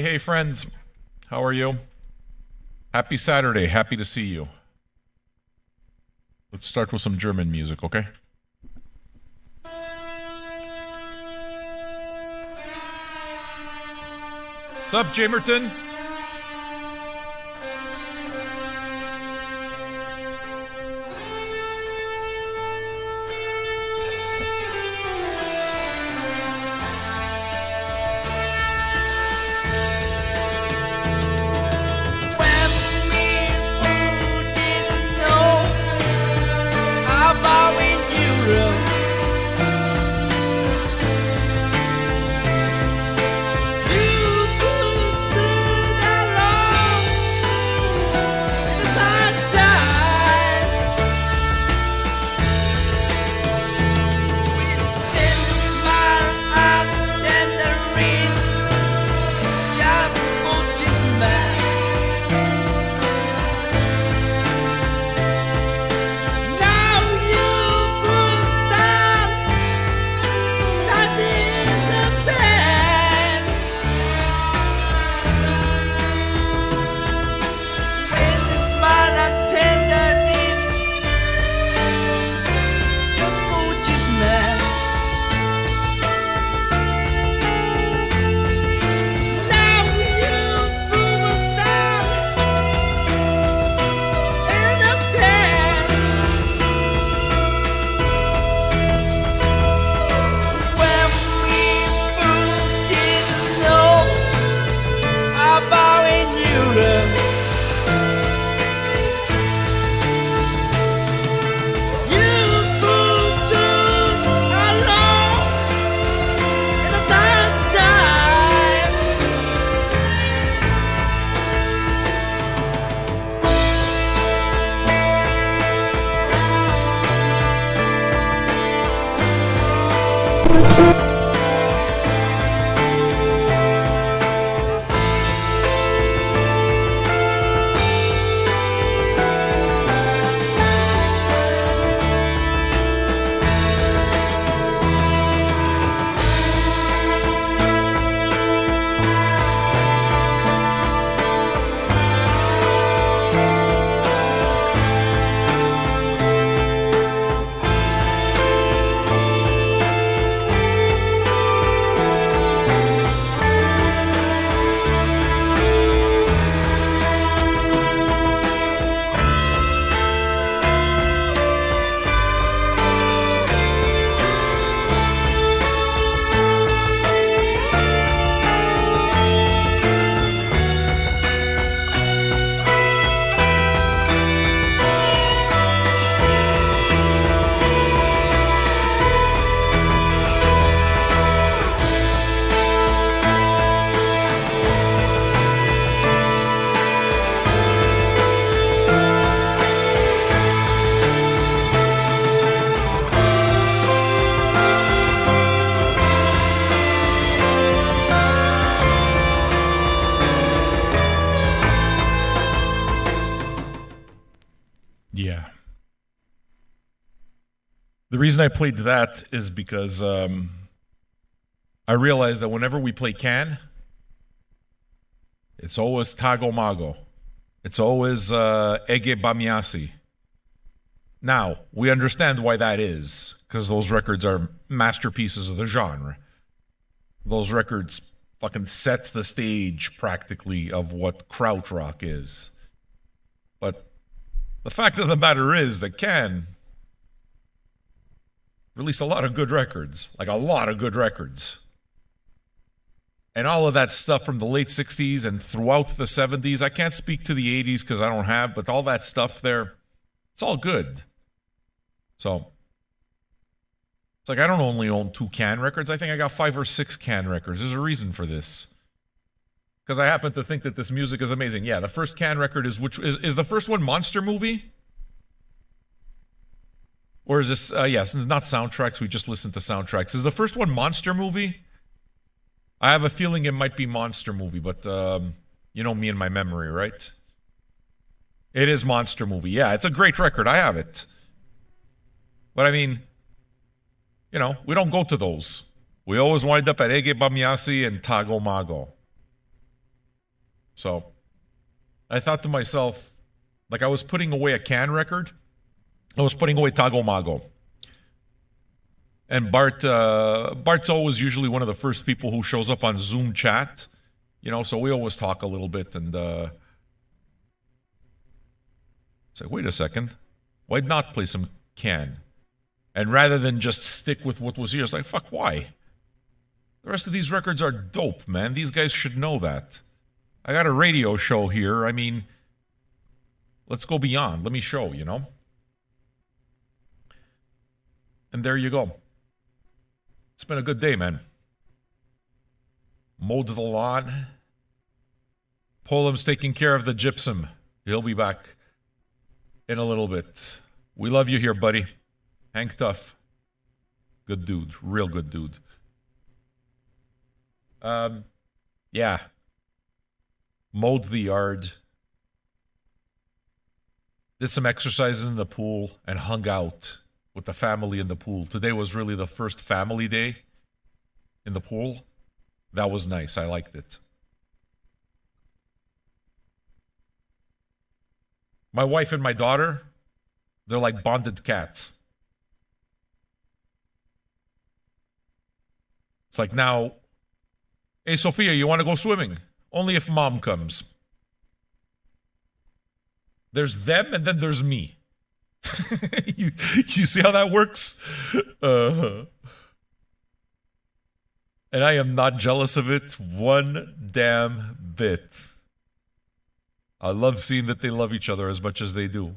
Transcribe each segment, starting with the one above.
Hey, friends. How are you? Happy Saturday. Happy to see you. Let's start with some German music, okay? Sup, Jamerton? Yeah. The reason I played that is because I realized that whenever we play Can, it's always Tago Mago. It's always Ege Bamiasi. Now, we understand why that is, because those records are masterpieces of the genre. Those records fucking set the stage, practically, of what krautrock is. But the fact of the matter is that Can released a lot of good records, like a lot of good records. And all of that stuff from the late 60s and throughout the 70s, I can't speak to the 80s because I don't have, but all that stuff there, it's all good. So, it's like I don't only own 2 Can records. I think I got 5 or 6 Can records. There's a reason for this. Because I happen to think that this music is amazing. Yeah, the first Can record is is the first one Monster Movie? Or is this, yes, it's not soundtracks. We just listened to soundtracks. Is the first one Monster Movie? I have a feeling it might be Monster Movie, but you know me and my memory, right? It is Monster Movie. Yeah, it's a great record. I have it. But I mean, you know, we don't go to those. We always wind up at Ege Bamiasi and Tago Mago. So I thought to myself, like I was putting away a Can record. I was putting away Tago Mago. And Bart's always usually one of the first people who shows up on Zoom chat. So we always talk a little bit and say, wait a second, why not play some Can? And rather than just stick with what was here, it's like, fuck, why? The rest of these records are dope, man. These guys should know that. I got a radio show here. I mean, let's go beyond. Let me show, And there you go. It's been a good day, man. Mowed the lawn. Polem's taking care of the gypsum. He'll be back in a little bit. We love you here, buddy. Hank Tough. Good dude. Real good dude. Yeah. Mowed the yard. Did some exercises in the pool and hung out with the family in the pool. Today was really the first family day in the pool. That was nice. I liked it. My wife and my daughter, they're like bonded cats. It's like now, hey, Sophia, you want to go swimming? Only if mom comes. There's them and then there's me. you see how that works? And I am not jealous of it one damn bit. I love seeing that they love each other as much as they do.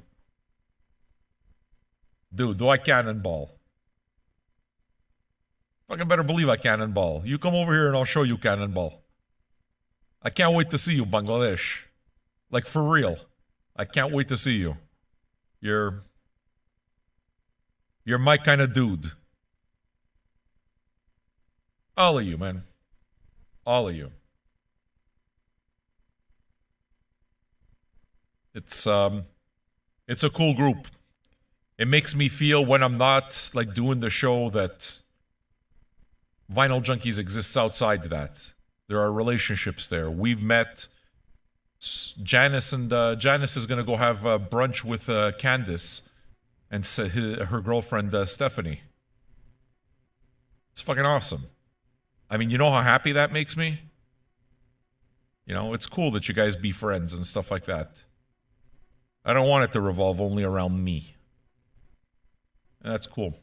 Dude, do I cannonball? Fucking better believe I cannonball. You come over here and I'll show you cannonball. I can't wait to see you, Bangladesh. Like, for real. I can't wait to see you. You're my kind of dude. All of you, man. All of you. It's a cool group. It makes me feel when I'm not like doing the show that Vinyl Junkies exists outside that. There are relationships there. We've met. Janice is going to go have brunch with Candace and her girlfriend Stephanie. It's fucking awesome. I mean, you know how happy that makes me? It's cool that you guys be friends and stuff like that. I don't want it to revolve only around me. And that's cool.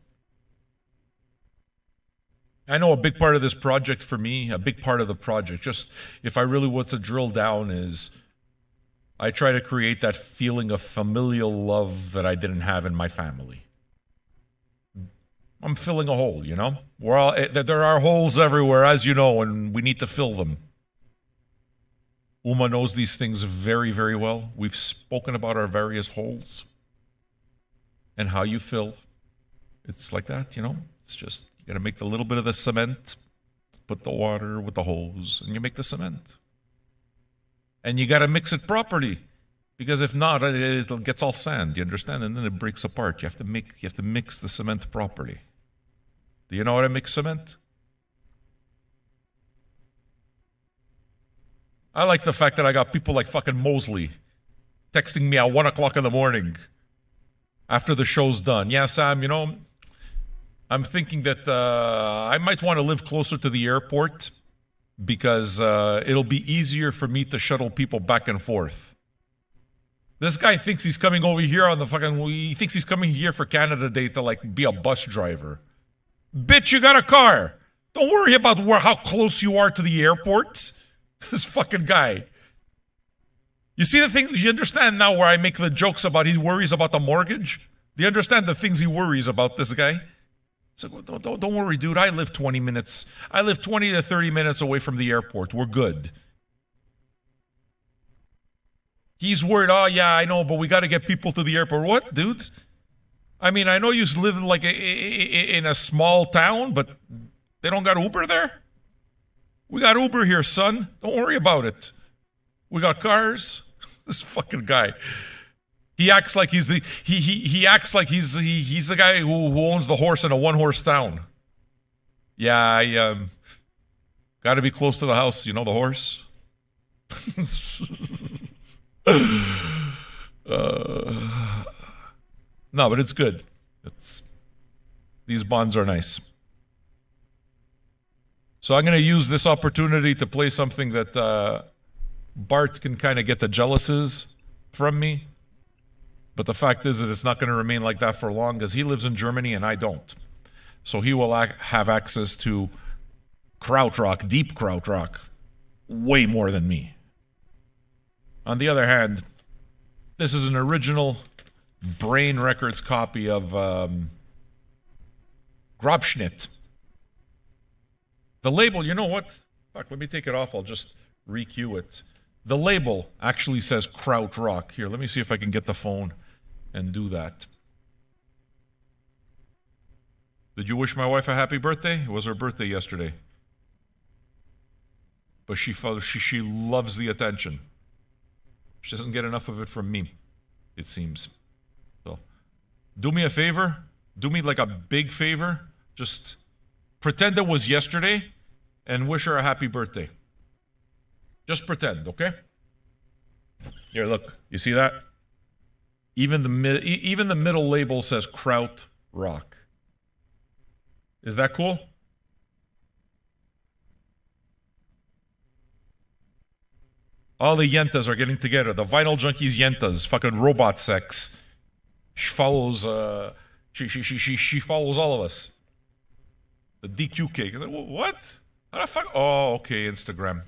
I know a big part of this project for me, a big part of the project, just if I really was to drill down, is I try to create that feeling of familial love that I didn't have in my family. I'm filling a hole, there are holes everywhere, as you know, and we need to fill them. Uma knows these things very, very well. We've spoken about our various holes and how you fill. It's like that, It's just, you got to make the little bit of the cement, put the water with the hose, and you make the cement. And you got to mix it properly, because if not, it gets all sand. You understand? And then it breaks apart. You have to mix the cement properly. Do you know how to mix cement? I like the fact that I got people like fucking Mosley texting me at 1 o'clock in the morning after the show's done. Yeah, Sam, I'm thinking that I might want to live closer to the airport because it'll be easier for me to shuttle people back and forth. This guy thinks he's coming over here he thinks he's coming here for Canada Day to like be a bus driver. Bitch, you got a car. Don't worry about how close you are to the airport. This fucking guy. You see the things, you understand now where I make the jokes about he worries about the mortgage? Do you understand the things he worries about, this guy? So don't worry, dude. I live 20 to 30 minutes away from the airport. We're good. He's worried, oh yeah, I know, but we got to get people to the airport. What, dude? I mean, I know you live like in a small town, but they don't got Uber there? We got Uber here, son. Don't worry about it. We got cars. This fucking guy. He acts like he's the guy who owns the horse in a one-horse town. Yeah, I got to be close to the house. You know the horse. No, but it's good. These bonds are nice. So I'm going to use this opportunity to play something that Bart can kind of get the jealousies from me. But the fact is that it's not going to remain like that for long because he lives in Germany and I don't. So he will have access to krautrock, deep krautrock, way more than me. On the other hand, this is an original Brain Records copy of Grobschnitt. The label, you know what? Fuck, let me take it off. I'll just re-cue it. The label actually says krautrock. Here, let me see if I can get the phone and do that. Did you wish my wife a happy birthday? It was her birthday yesterday. But she loves the attention. She doesn't get enough of it from me, it seems. So, do me a favor. Do me like a big favor. Just pretend it was yesterday and wish her a happy birthday. Just pretend, okay? Here, look. You see that? Even the middle label says Kraut Rock. Is that cool? All the yentas are getting together. The Vinyl Junkies yentas, fucking robot sex. She follows. She follows all of us. The DQ cake. What? How the fuck? Oh, okay. Instagram.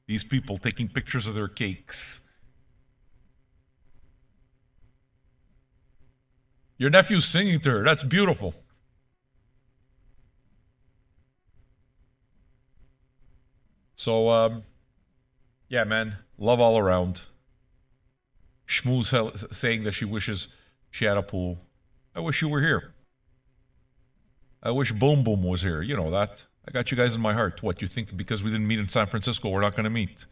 These people taking pictures of their cakes. Your nephew's singing to her. That's beautiful. So, yeah, man. Love all around. Shmoo's saying that she wishes she had a pool. I wish you were here. I wish Boom Boom was here. You know that. I got you guys in my heart. What, you think because we didn't meet in San Francisco, we're not going to meet?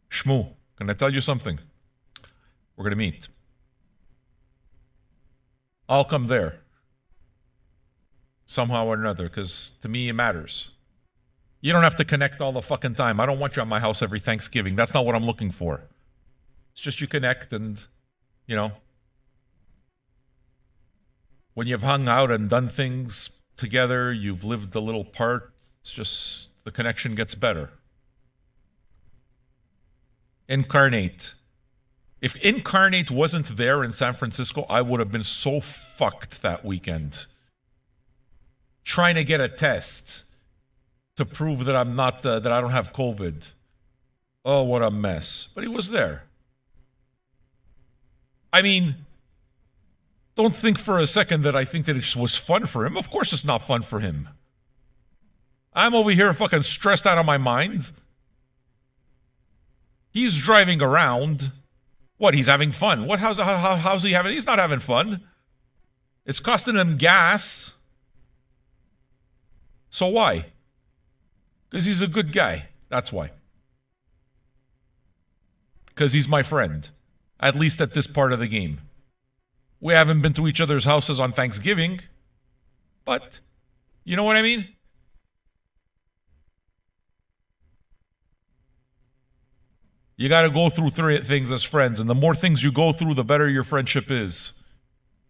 Shmoo, can I tell you something? We're going to meet. I'll come there. Somehow or another, because to me it matters. You don't have to connect all the fucking time. I don't want you at my house every Thanksgiving. That's not what I'm looking for. It's just you connect and, you know, when you've hung out and done things together, you've lived a little part, it's just the connection gets better. Incarnate. If Incarnate wasn't there in San Francisco, I would have been so fucked that weekend. Trying to get a test to prove that I'm not, that I don't have COVID. Oh, what a mess. But he was there. I mean, don't think for a second that I think that it was fun for him. Of course it's not fun for him. I'm over here fucking stressed out of my mind. He's driving around. What, he's having fun? What? How's he having? He's not having fun. It's costing him gas. So why? Because he's a good guy. That's why. Because he's my friend. At least at this part of the game. We haven't been to each other's houses on Thanksgiving. But, you know what I mean? You got to go through things as friends. And the more things you go through, the better your friendship is.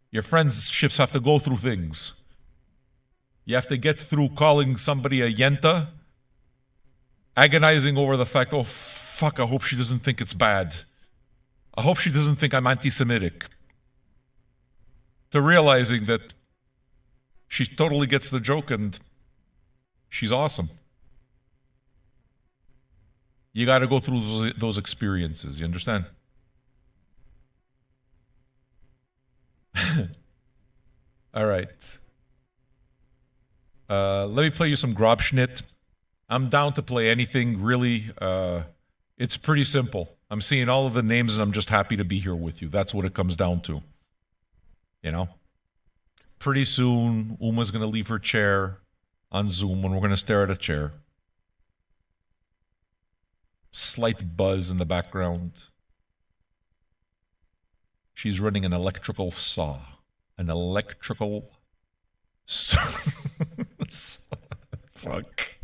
Your friendships have to go through things. You have to get through calling somebody a yenta. Agonizing over the fact, oh, fuck, I hope she doesn't think it's bad. I hope she doesn't think I'm anti-Semitic. To realizing that she totally gets the joke and she's awesome. You got to go through those experiences. You understand? All right. Let me play you some Grobschnitt. I'm down to play anything, really. It's pretty simple. I'm seeing all of the names and I'm just happy to be here with you. That's what it comes down to. You know? Pretty soon, Uma's going to leave her chair on Zoom and we're going to stare at a chair. Slight buzz in the background. She's running an electrical saw. An electrical saw. Fuck.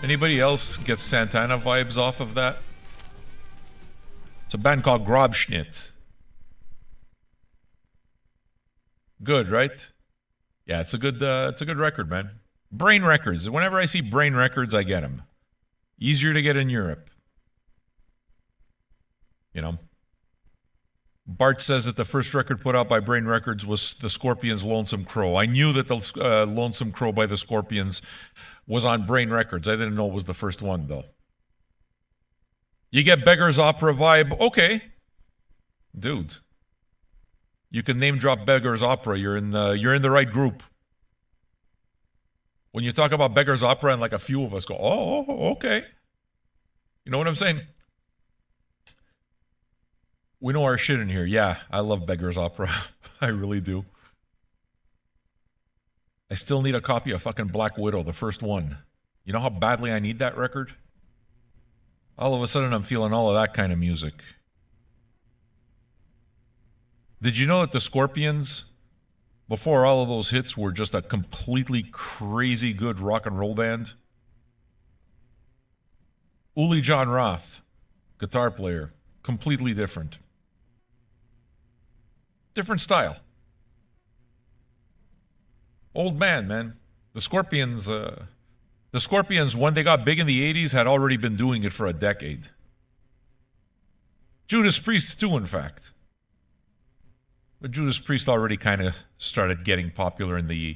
Anybody else get Santana vibes off of that? It's a band called Grobschnitt. Good, right? Yeah, it's a good record, man. Brain Records. Whenever I see Brain Records, I get them. Easier to get in Europe. You know. Bart says that the first record put out by Brain Records was the Scorpions' Lonesome Crow. I knew that the Lonesome Crow by the Scorpions was on Brain Records. I didn't know it was the first one, though. You get Beggar's Opera vibe. Okay. Dude. You can name drop Beggar's Opera. You're in the right group. When you talk about Beggar's Opera and like a few of us go, oh, okay. You know what I'm saying? We know our shit in here. Yeah, I love Beggar's Opera. I really do. I still need a copy of fucking Black Widow, the first one. You know how badly I need that record? All of a sudden, I'm feeling all of that kind of music. Did you know that the Scorpions, before all of those hits, were just a completely crazy good rock and roll band? Uli John Roth, guitar player, completely different. Different style. Old man. The Scorpions, when they got big in the 80s, had already been doing it for a decade. Judas Priest, too, in fact. But Judas Priest already kind of started getting popular in the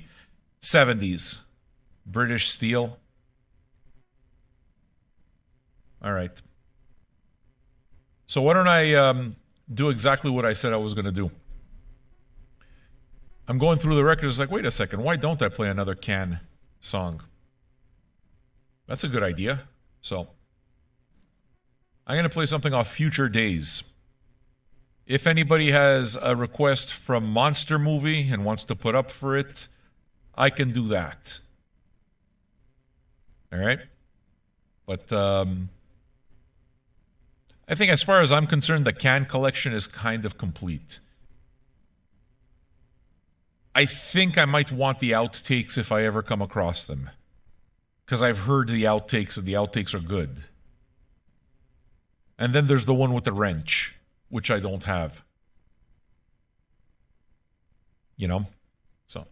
70s. British Steel. All right. So why don't I do exactly what I said I was going to do? I'm going through the records like, wait a second, why don't I play another Can song? That's a good idea. So I'm going to play something off Future Days. If anybody has a request from Monster Movie and wants to put up for it, I can do that. All right? But I think as far as I'm concerned, the Can collection is kind of complete. I think I might want the outtakes if I ever come across them. Because I've heard the outtakes and the outtakes are good. And then there's the one with the wrench. which I don't have. You know? So.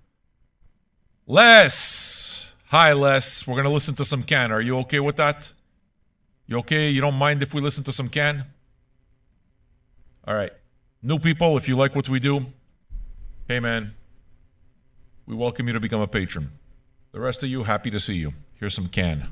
Les! Hi, Les. We're going to listen to some Can. Are you okay with that? You okay? You don't mind if we listen to some Can? All right. New people, if you like what we do, hey, man, we welcome you to become a patron. The rest of you, happy to see you. Here's some Can.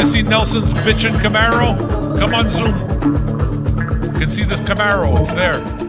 see Nelson's bitchin' Camaro? Come on Zoom. You can see this Camaro. It's there.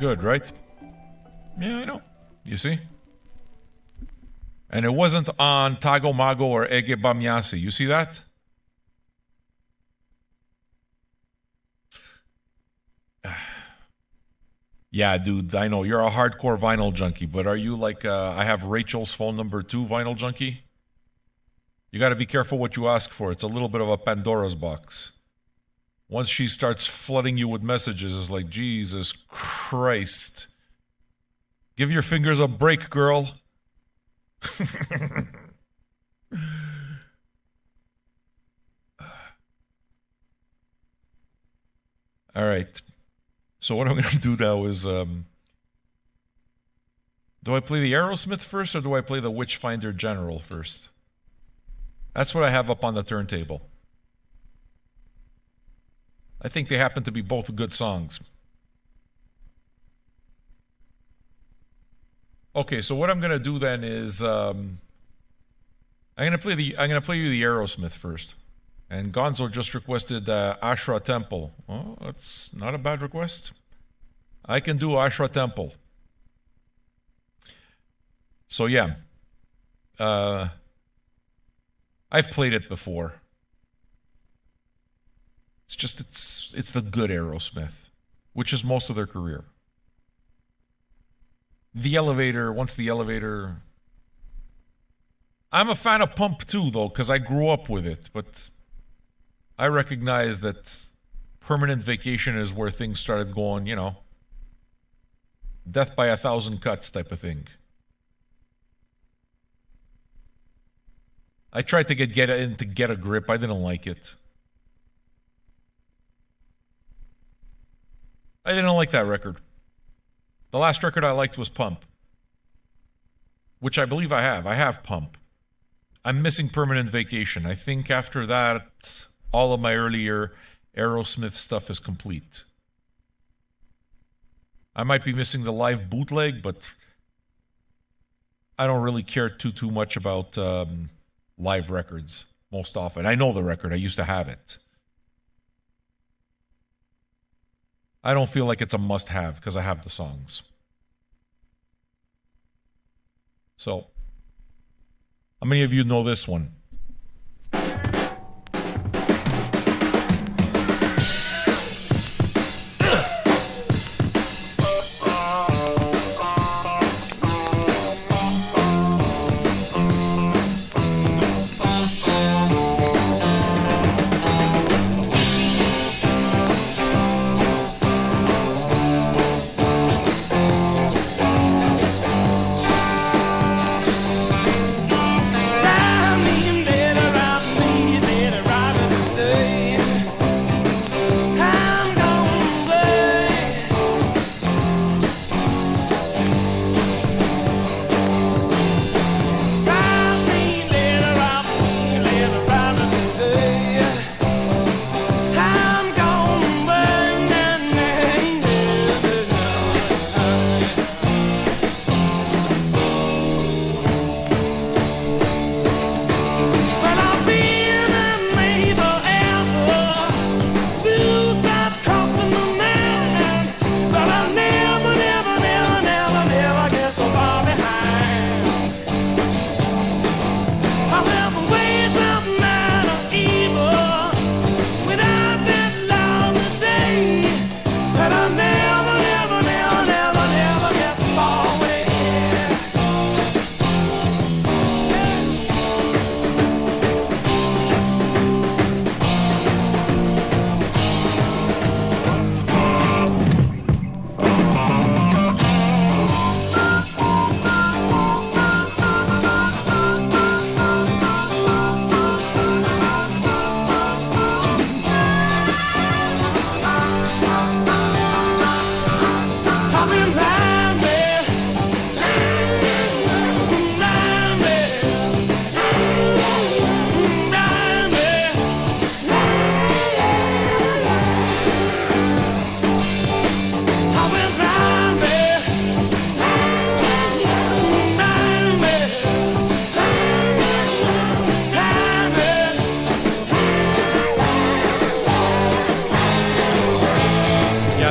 good, right? Yeah, I know. You see? And it wasn't on Tago Mago or Ege Bamyasi. You see that? Yeah, dude, I know. You're a hardcore vinyl junkie, but are you like, I have Rachel's phone number too, vinyl junkie? You got to be careful what you ask for. It's a little bit of a Pandora's box. Once she starts flooding you with messages, it's like, Jesus Christ. Give your fingers a break, girl. All right. So what I'm going to do now is, do I play the Aerosmith first or do I play the Witchfinder General first? That's what I have up on the turntable. I think they happen to be both good songs. Okay, so what I'm going to do then is, I'm going to play you the Aerosmith first. And Gonzo just requested Ashra Temple. Oh, that's not a bad request. I can do Ashra Temple. So yeah. I've played it before. It's just, it's the good Aerosmith, which is most of their career. The Elevator, once the Elevator... I'm a fan of Pump too, though, because I grew up with it, but... I recognize that Permanent Vacation is where things started going, you know, death by 1,000 cuts type of thing. I tried to get a grip. I didn't like it. I didn't like that record. The last record I liked was Pump, which I believe I have. I have Pump. I'm missing Permanent Vacation. I think after that... all of my earlier Aerosmith stuff is complete. I might be missing the live bootleg, but I don't really care too much about live records most often. I know the record. I used to have it. I don't feel like it's a must-have because I have the songs. So, how many of you know this one?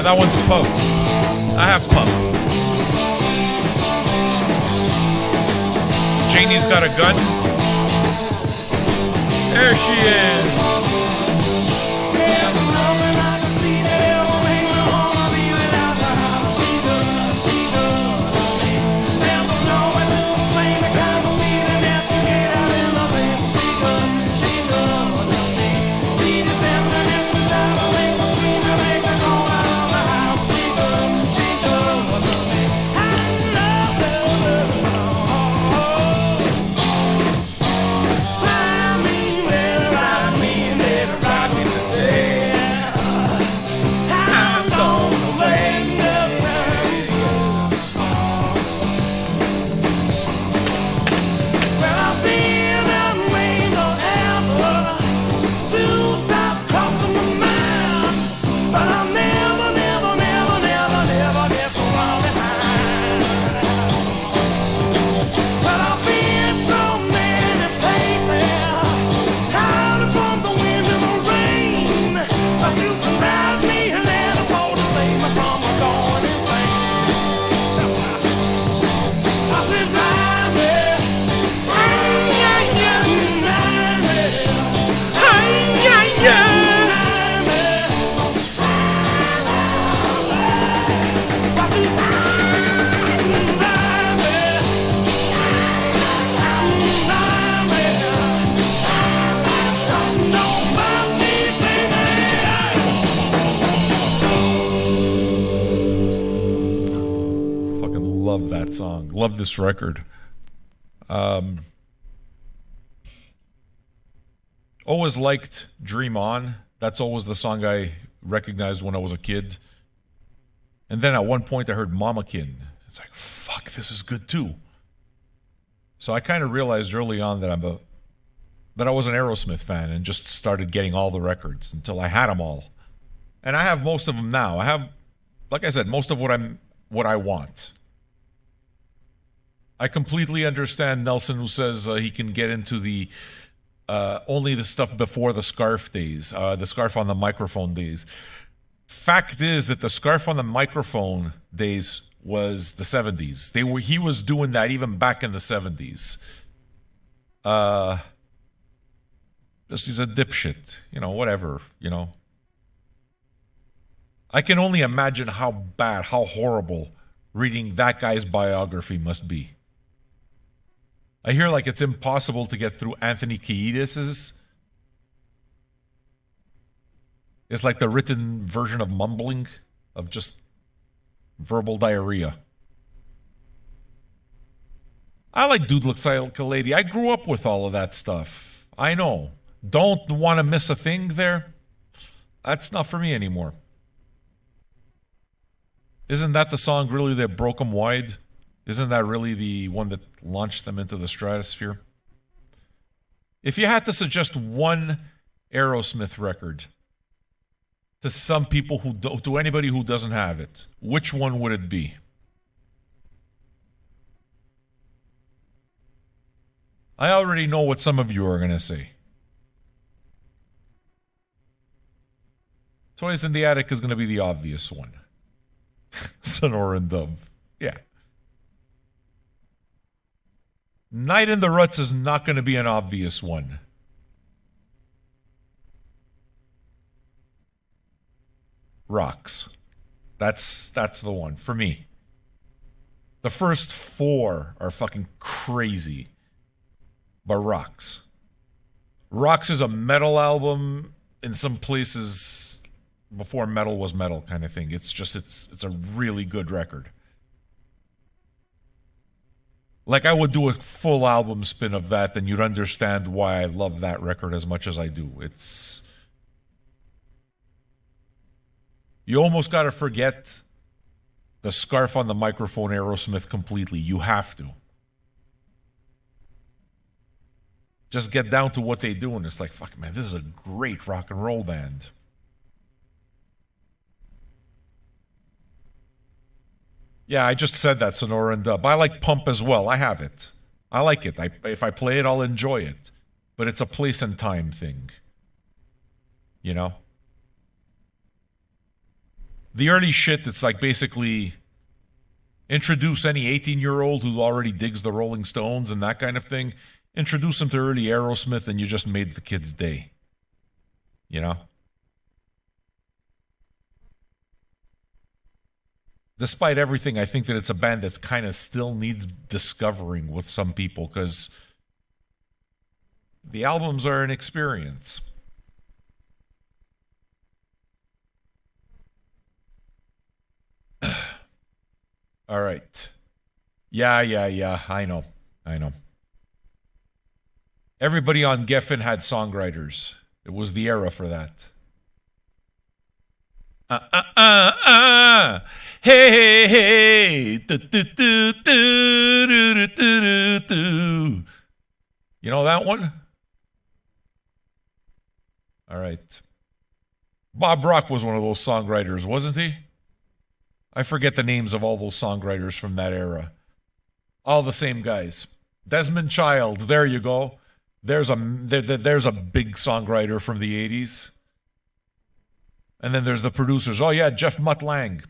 That one's Pump. I have Pump. Janie's got a gun. There she is. Love that song. Love this record. Always liked Dream On. That's always the song I recognized when I was a kid. And then at one point I heard Mamakin. It's like, fuck, this is good too. So I kind of realized early on that I was an Aerosmith fan and just started getting all the records until I had them all. And I have most of them now. I have, like I said, most of what I want. I completely understand Nelson, who says he can get into the only the stuff before the Scarf days, the Scarf on the Microphone days. Fact is that the Scarf on the Microphone days was the 70s. He was doing that even back in the 70s. Just he's a dipshit, whatever, I can only imagine how bad, how horrible reading that guy's biography must be. I hear like it's impossible to get through Anthony Kiedis's. It's like the written version of mumbling, of just verbal diarrhea. I like Dude Looks Like a Lady. I grew up with all of that stuff. I know. Don't want to miss a thing there? That's not for me anymore. Isn't that the song really that broke them wide? Isn't that really the one that launched them into the stratosphere? If you had to suggest one Aerosmith record to some people to anybody who doesn't have it, which one would it be? I already know what some of you are going to say. Toys in the Attic is going to be the obvious one. Sonora and Dub. Yeah. Night in the Ruts is not going to be an obvious one. Rocks. That's the one for me. The first four are fucking crazy. But Rocks. Rocks is a metal album in some places before metal was metal kind of thing. It's a really good record. Like, I would do a full album spin of that, then you'd understand why I love that record as much as I do. You almost got to forget the Scarf on the Microphone Aerosmith completely. You have to. Just get down to what they do, and it's like, fuck, man, this is a great rock and roll band. Yeah, I just said that, Sonora and Dub. I like Pump as well. I have it. I like it. If I play it, I'll enjoy it. But it's a place and time thing. The early shit, it's like basically Introduce any 18-year-old who already digs the Rolling Stones and that kind of thing. Introduce them to early Aerosmith and you just made the kid's day. You know? Despite everything, I think that it's a band that kind of still needs discovering with some people because the albums are an experience. All right. Yeah. I know. Everybody on Geffen had songwriters. It was the era for that. Hey. You know that one? All right. Bob Rock was one of those songwriters, wasn't he? I forget the names of all those songwriters from that era. All the same guys. Desmond Child, there you go. There's a big songwriter from the 80s. And then there's the producers. Oh yeah, Jeff Mutt Lang.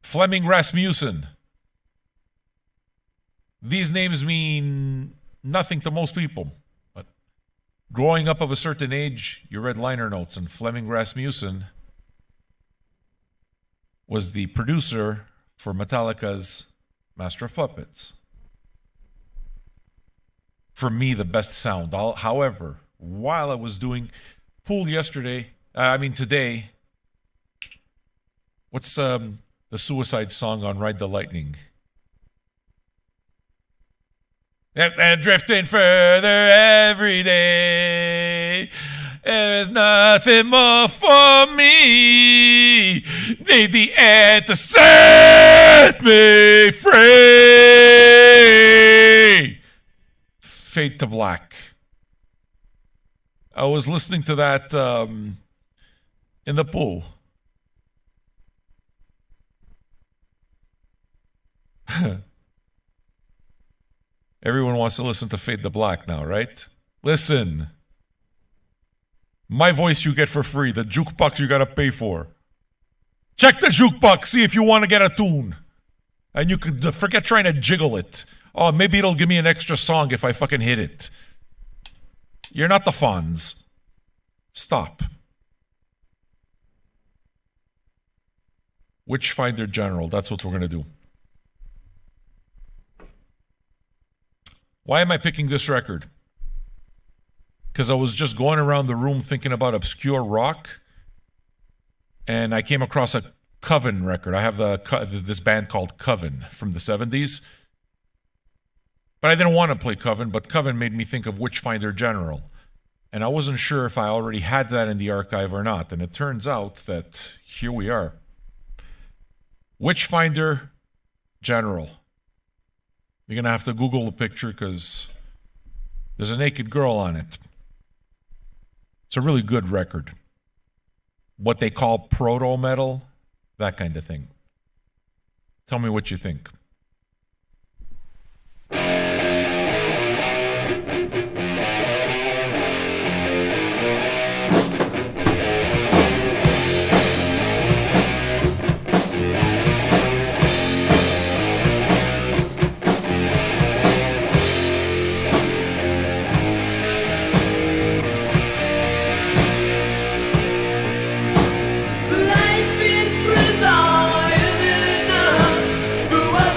Fleming Rasmussen. These names mean nothing to most people. But growing up of a certain age, you read liner notes, and Fleming Rasmussen was the producer for Metallica's Master of Puppets. For me, the best sound. However, while I was doing pool today, what's the Suicide song on Ride the Lightning? And drifting further every day. There's nothing more for me. Need the end to set me free. Fade to Black. I was listening to that in the pool. Everyone wants to listen to Fade to Black now, right? Listen. My voice you get for free. The jukebox you gotta pay for. Check the jukebox, see if you want to get a tune. And you could forget trying to jiggle it. Oh, maybe it'll give me an extra song if I fucking hit it. You're not the Fonz. Stop. Witchfinder General, that's what we're gonna do. Why am I picking this record? Because I was just going around the room thinking about obscure rock, and I came across a Coven record. I have this band called Coven from the 70s. But I didn't want to play Coven, but Coven made me think of Witchfinder General. And I wasn't sure if I already had that in the archive or not. And it turns out that here we are. Witchfinder General. You're going to have to Google the picture because there's a naked girl on it. It's a really good record. What they call proto-metal, that kind of thing. Tell me what you think. Life in prison, isn't enough? Who was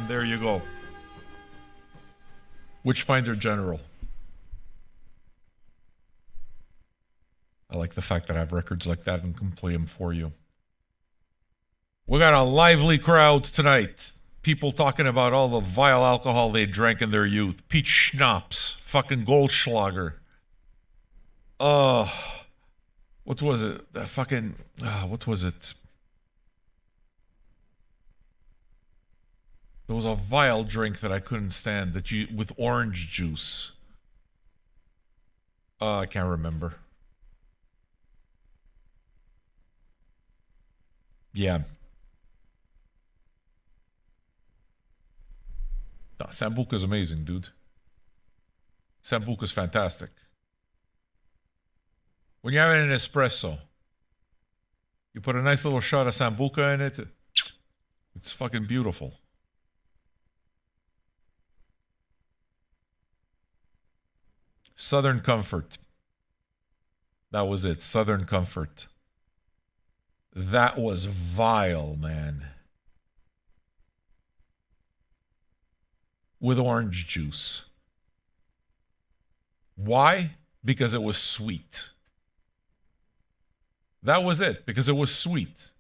There you go. Witchfinder General. I like the fact that I have records like that and can play them for you. We got a lively crowd tonight. People talking about all the vile alcohol they drank in their youth. Peach schnapps. Fucking Goldschlager. What was it? What was it? There was a vile drink that I couldn't stand with orange juice. I can't remember. Yeah. Sambuca's amazing, dude. Sambuca's fantastic. When you're having an espresso, you put a nice little shot of Sambuca in it. It's fucking beautiful. Southern Comfort. That was it. Southern Comfort. That was vile, man. With orange juice. Why? Because it was sweet. That was it. Because it was sweet.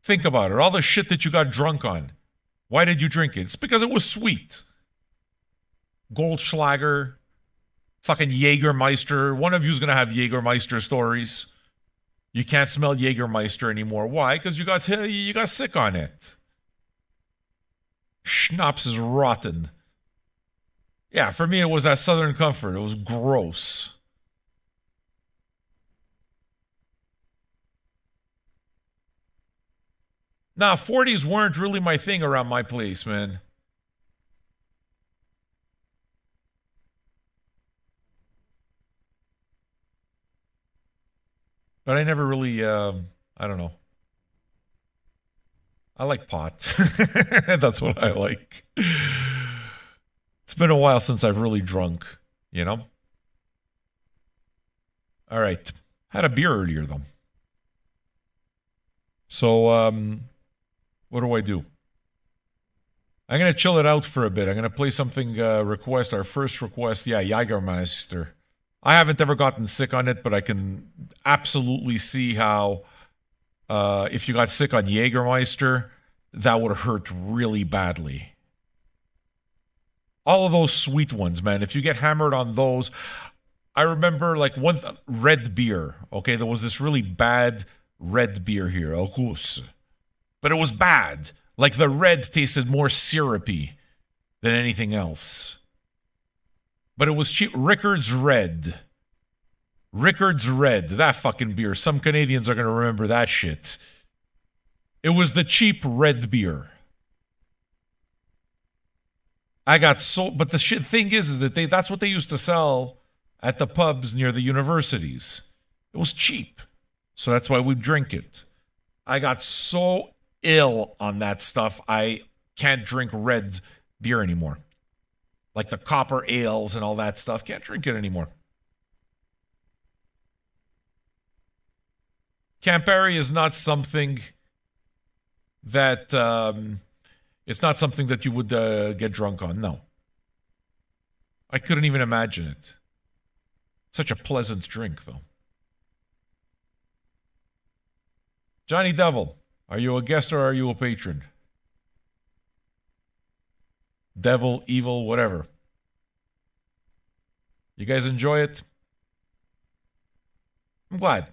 Think about it. All the shit that you got drunk on. Why did you drink it? It's because it was sweet. Goldschlager, fucking Jägermeister. One of you's going to have Jägermeister stories. You can't smell Jägermeister anymore. Why? Because you got sick on it. Schnapps is rotten. Yeah, for me it was that Southern Comfort. It was gross. Nah, 40s weren't really my thing around my place, man. But I never really, I don't know. I like pot. That's what I like. It's been a while since I've really drunk, you know? All right. Had a beer earlier, though. So, what do I do? I'm going to chill it out for a bit. I'm going to play something, request, our first request. Yeah, Jägermeister. I haven't ever gotten sick on it, but I can absolutely see how if you got sick on Jägermeister, that would hurt really badly. All of those sweet ones, man. If you get hammered on those, I remember like one red beer. Okay, there was this really bad red beer here, Aarhus, but it was bad. Like the red tasted more syrupy than anything else. But it was cheap. Rickard's Red. Rickard's Red. That fucking beer. Some Canadians are going to remember that shit. It was the cheap red beer. I got so... But the thing is that that's what they used to sell at the pubs near the universities. It was cheap. So that's why we drink it. I got so ill on that stuff, I can't drink red beer anymore. Like the copper ales and all that stuff. Can't drink it anymore. Campari is not something that... it's not something that you would get drunk on. No. I couldn't even imagine it. Such a pleasant drink, though. Johnny Devil, are you a guest or are you a patron? Devil, evil, whatever. You guys enjoy it? I'm glad.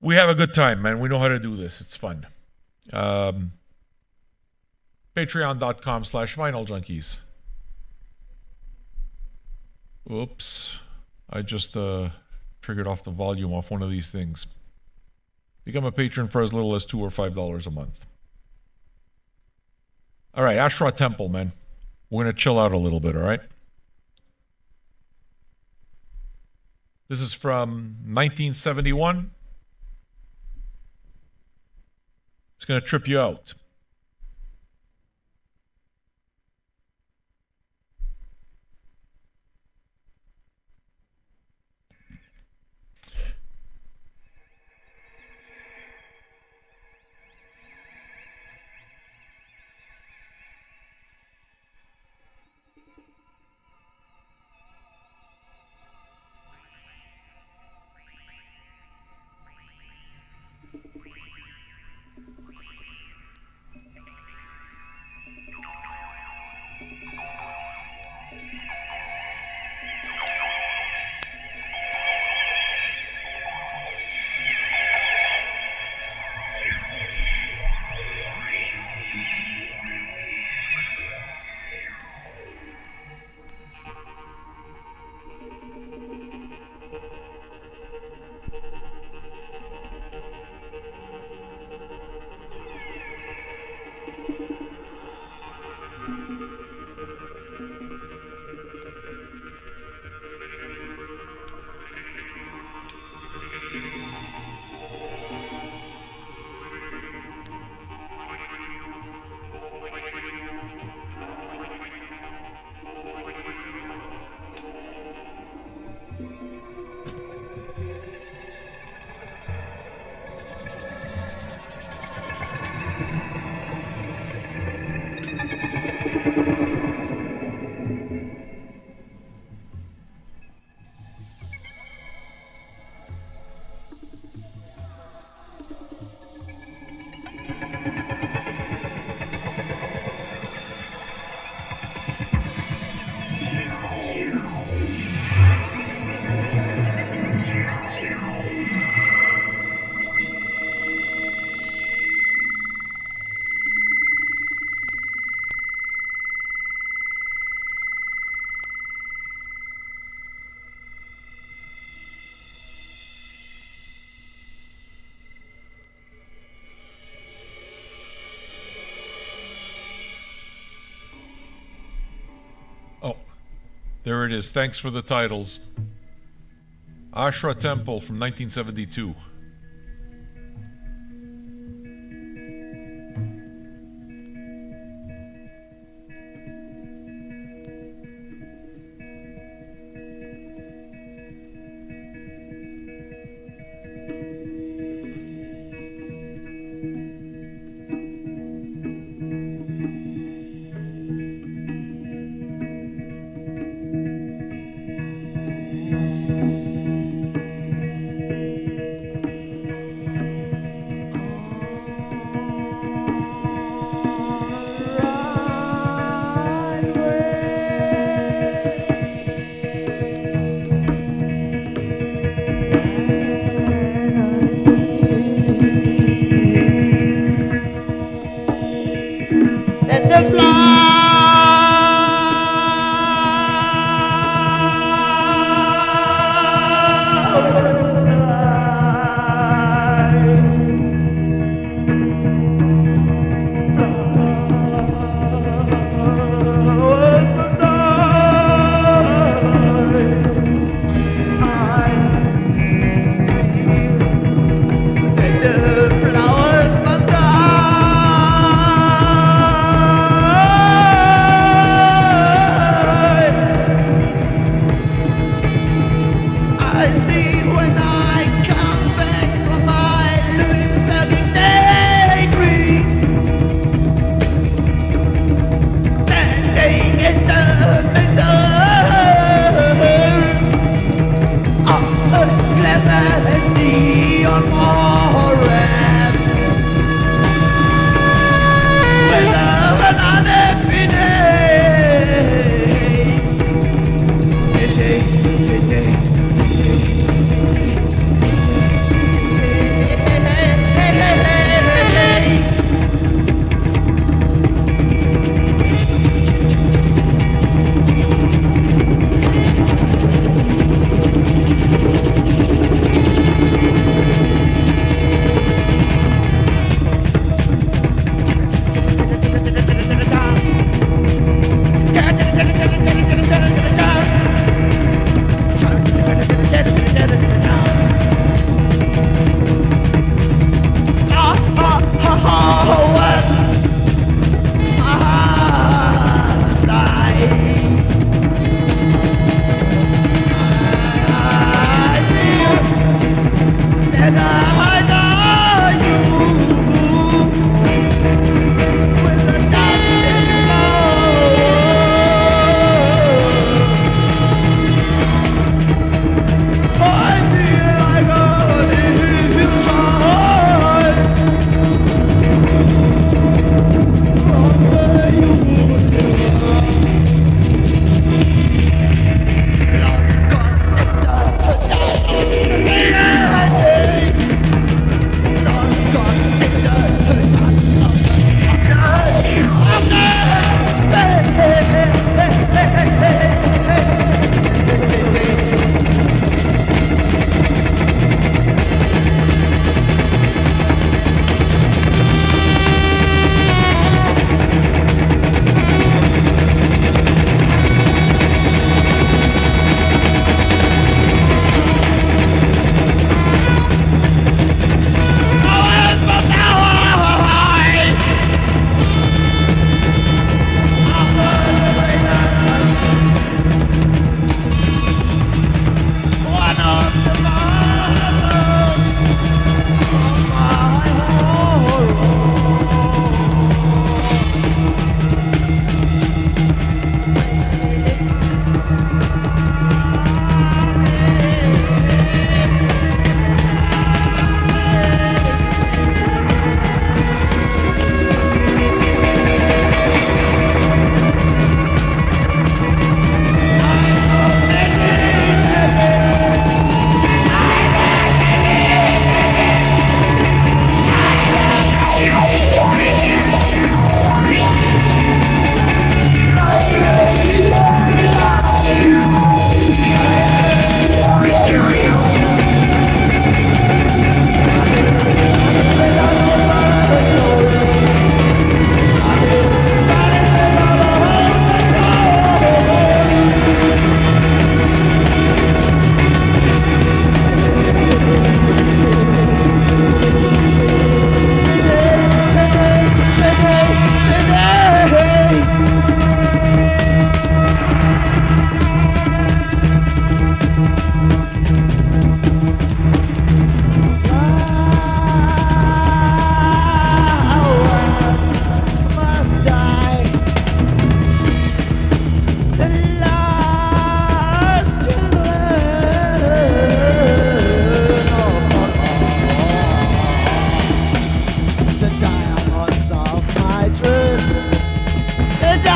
We have a good time, man. We know how to do this. It's fun. Patreon.com/Vinyl Junkies. Oops. I just triggered off the volume off one of these things. Become a patron for as little as $2 or $5 a month. All right, Ashra Temple, man. We're going to chill out a little bit, all right? This is from 1971. It's going to trip you out. There it is. Thanks for the titles. Ashra Temple from 1972.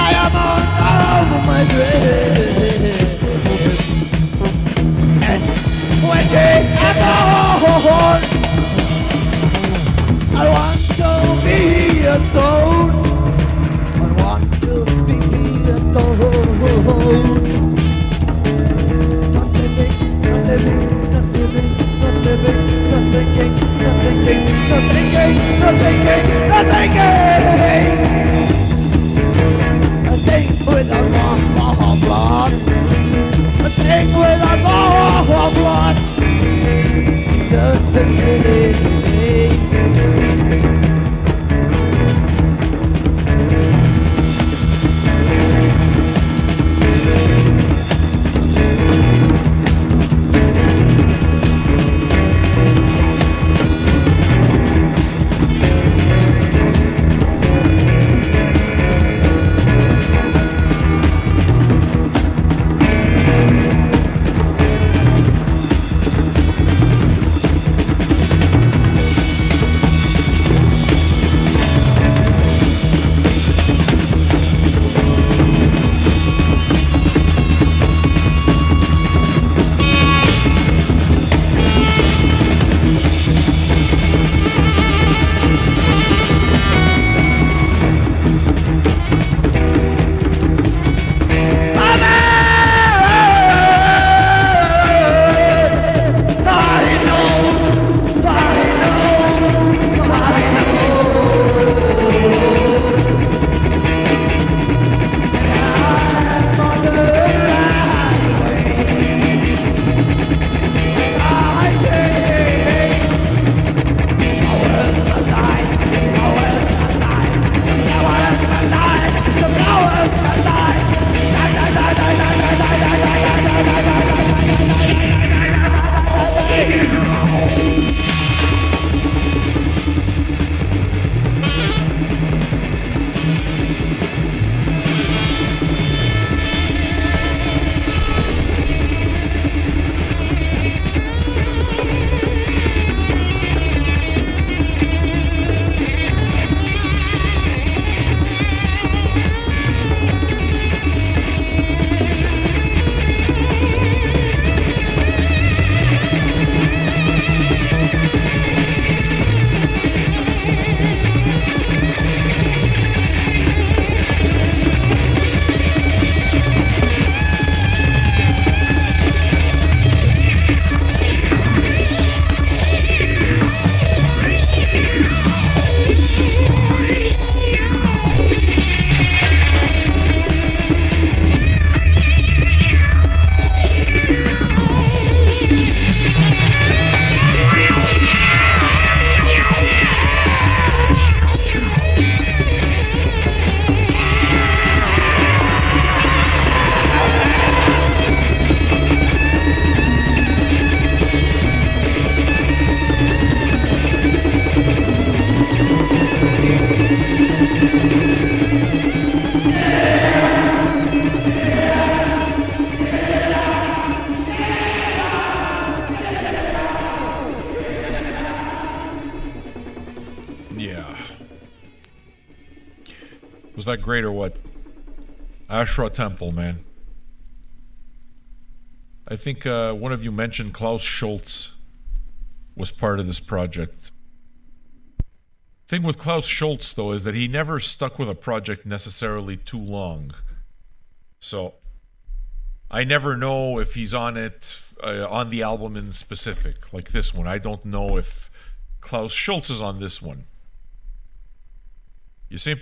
diamond all over my dress. And when she had the horn, I want to be a stone. I want to be a stone. Not living, not living, not living, not living, not thinking, not thinking, not thinking, not thinking, not thinking. A thing with a long blood. A thing with a long blood. Just a silly thing. Was that great or what? Ashra Temple, man. I think one of you mentioned Klaus Schultz was part of this project. Thing with Klaus Schultz, though, is that he never stuck with a project necessarily too long. So, I never know if he's on it, on the album in specific, like this one. I don't know if Klaus Schultz is on this one. You see?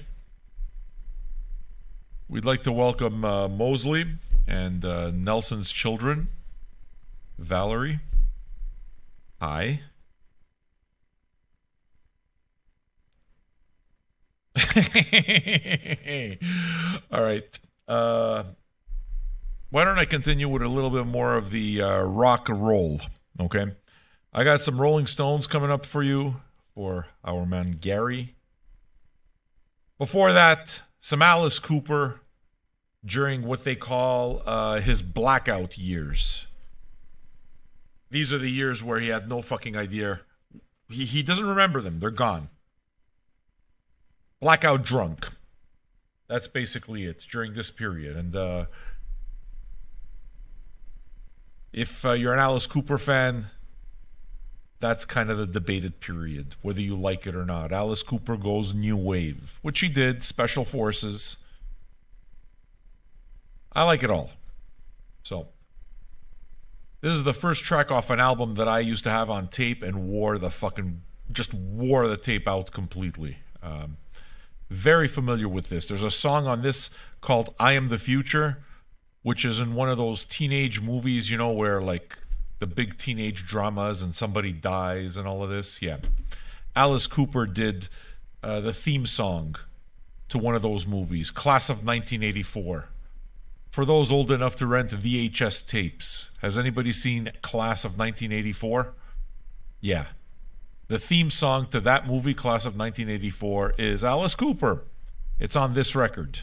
We'd like to welcome Mosley and Nelson's children. Valerie. Hi. All right. Why don't I continue with a little bit more of the rock and roll, okay? I got some Rolling Stones coming up for you, for our man Gary. Before that, some Alice Cooper during what they call his blackout years. These are the years where he had no fucking idea. He doesn't remember them. They're gone. Blackout drunk. That's basically it during this period. And if you're an Alice Cooper fan, that's kind of the debated period, whether you like it or not. Alice Cooper goes new wave, which he did, special forces. I like it all. So, this is the first track off an album that I used to have on tape and wore the tape out completely. Very familiar with this. There's a song on this called I Am the Future, which is in one of those teenage movies, where like the big teenage dramas and somebody dies and all of this. Yeah. Alice Cooper did the theme song to one of those movies, Class of 1984. For those old enough to rent VHS tapes, has anybody seen Class of 1984? Yeah. The theme song to that movie, Class of 1984, is Alice Cooper. It's on this record.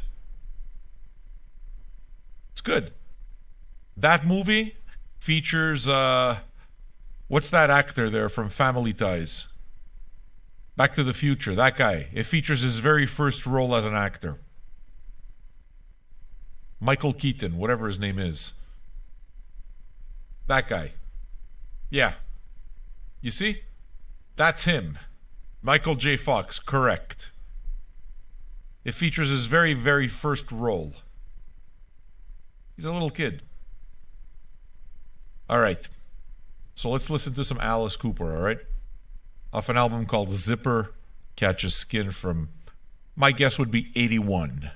It's good. That movie features, what's that actor there from Family Ties? Back to the Future, that guy. It features his very first role as an actor. Michael Keaton, whatever his name is. That guy. Yeah. You see? That's him. Michael J. Fox, correct. It features his very, very first role. He's a little kid. All right. So let's listen to some Alice Cooper, all right? Off an album called Zipper Catches Skin from, my guess would be 81.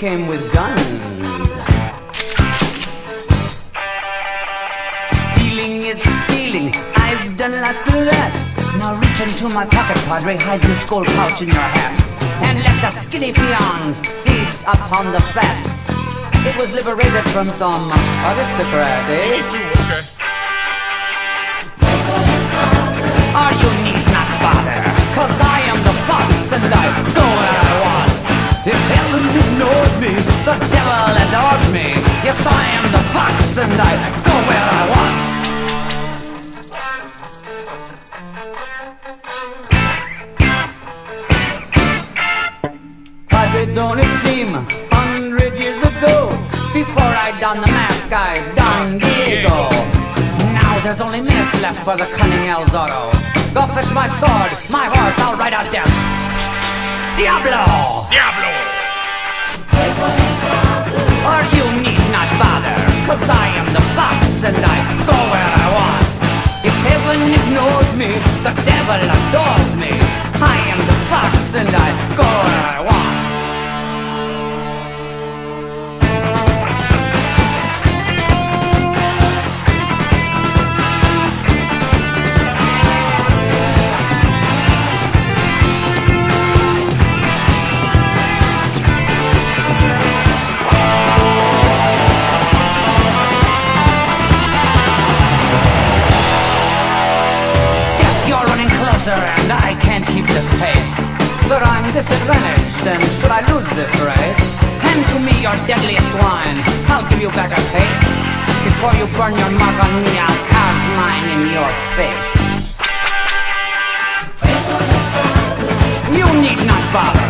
Came with guns. Stealing is stealing. I've done lots of that. Now reach into my pocket, Padre, hide your skull pouch in your hat, and let the skinny peons feed upon the fat. It was liberated from some aristocrat, eh? Me too, okay. Or you need not bother, 'cause I am the fox and I go where I want. If heaven ignores me, the devil adores me. Yes, I am the fox and I go where I want. Padre, don't it seem 100 years ago, before I donned the mask, I donned Diego. Now there's only minutes left for the cunning El Zorro. Go fetch my sword, my horse, I'll ride out death. Diablo! Diablo! Or you need not bother, 'cause I am the fox and I go where I want. If heaven ignores me, the devil adores me. I am the fox and I go where I want. And I can't keep this pace. Sir, I'm disadvantaged, and should I lose this race? Hand to me your deadliest wine, I'll give you back a taste. Before you burn your mark on me, I'll carve mine in your face. You need not bother,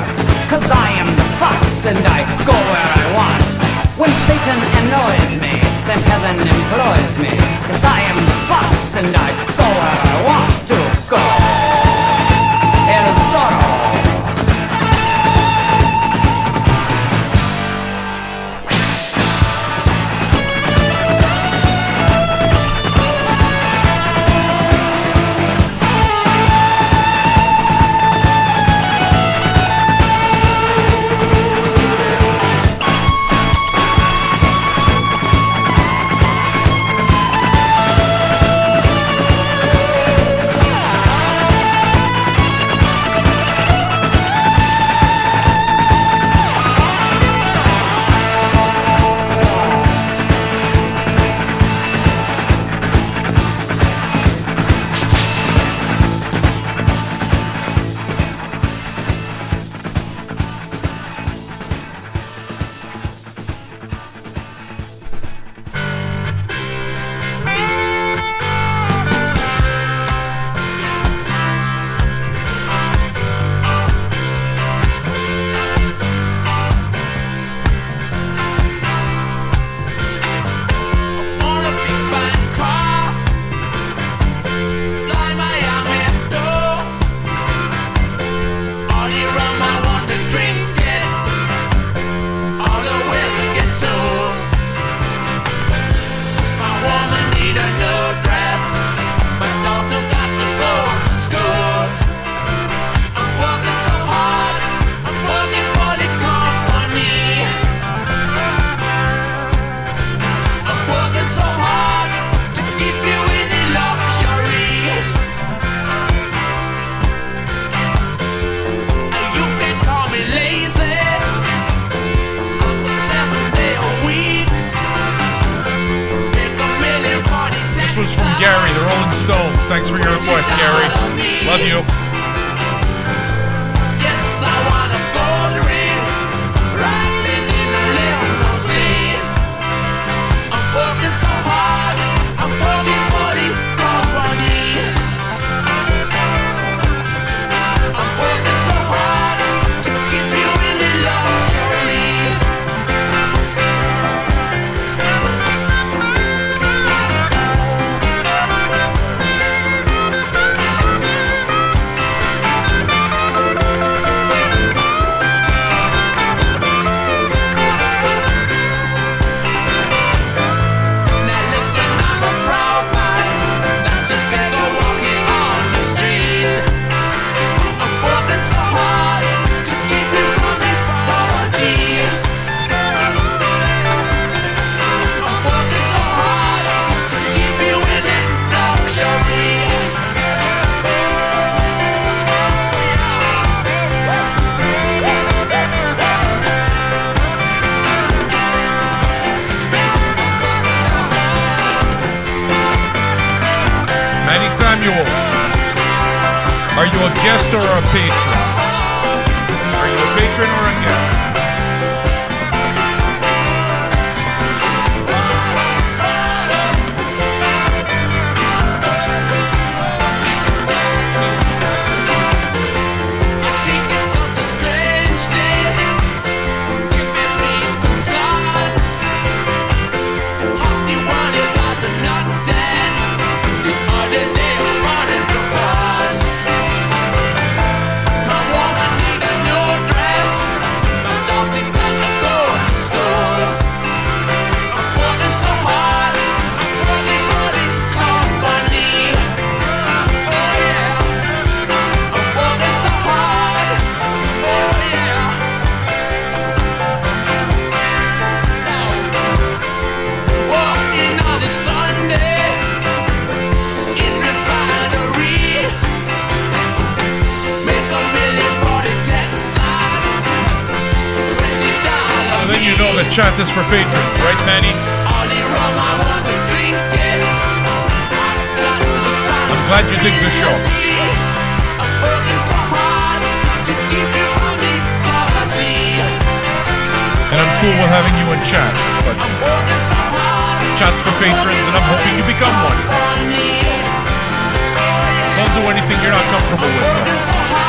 'cause I am the fox and I go where I want. When Satan annoys me, then heaven employs me. 'Cause I am the fox and I go where I want to go. El Zorro. Gary. Love you. Yes, I want a gold ring, riding in a limousine. I'm working so hard, I'm working for the company. I'm working so hard to keep you in the luxury. Now listen, I'm a proud man, not just beggar walking on the street. I'm working so hard to keep you from the poverty. I'm working so hard to keep you in the luxury. Manny Samuels. Are you a guest or a patron? Are you a patron or a guest? I think it's such a strange day. You made me concerned. Half the world you got to nothing. The other day I'm running to burn. My woman need a new dress. My daughter got to go to school. I'm working so hard. I'm working for the company. Oh yeah. I'm working so hard. Oh yeah. Now, working on a Sunday in refinery. Make $1 million for the Texans. $20. So then you know the chat is for patrons, right, Manny? All the rum I want to drink it. I'm glad you dig the show. I'm working so hard to keep you from the poverty. And I'm cool with having you in chat, but I'm working so hard. chat's for patrons, and I'm hoping you become one. Don't do anything you're not comfortable with, though. Working so hard.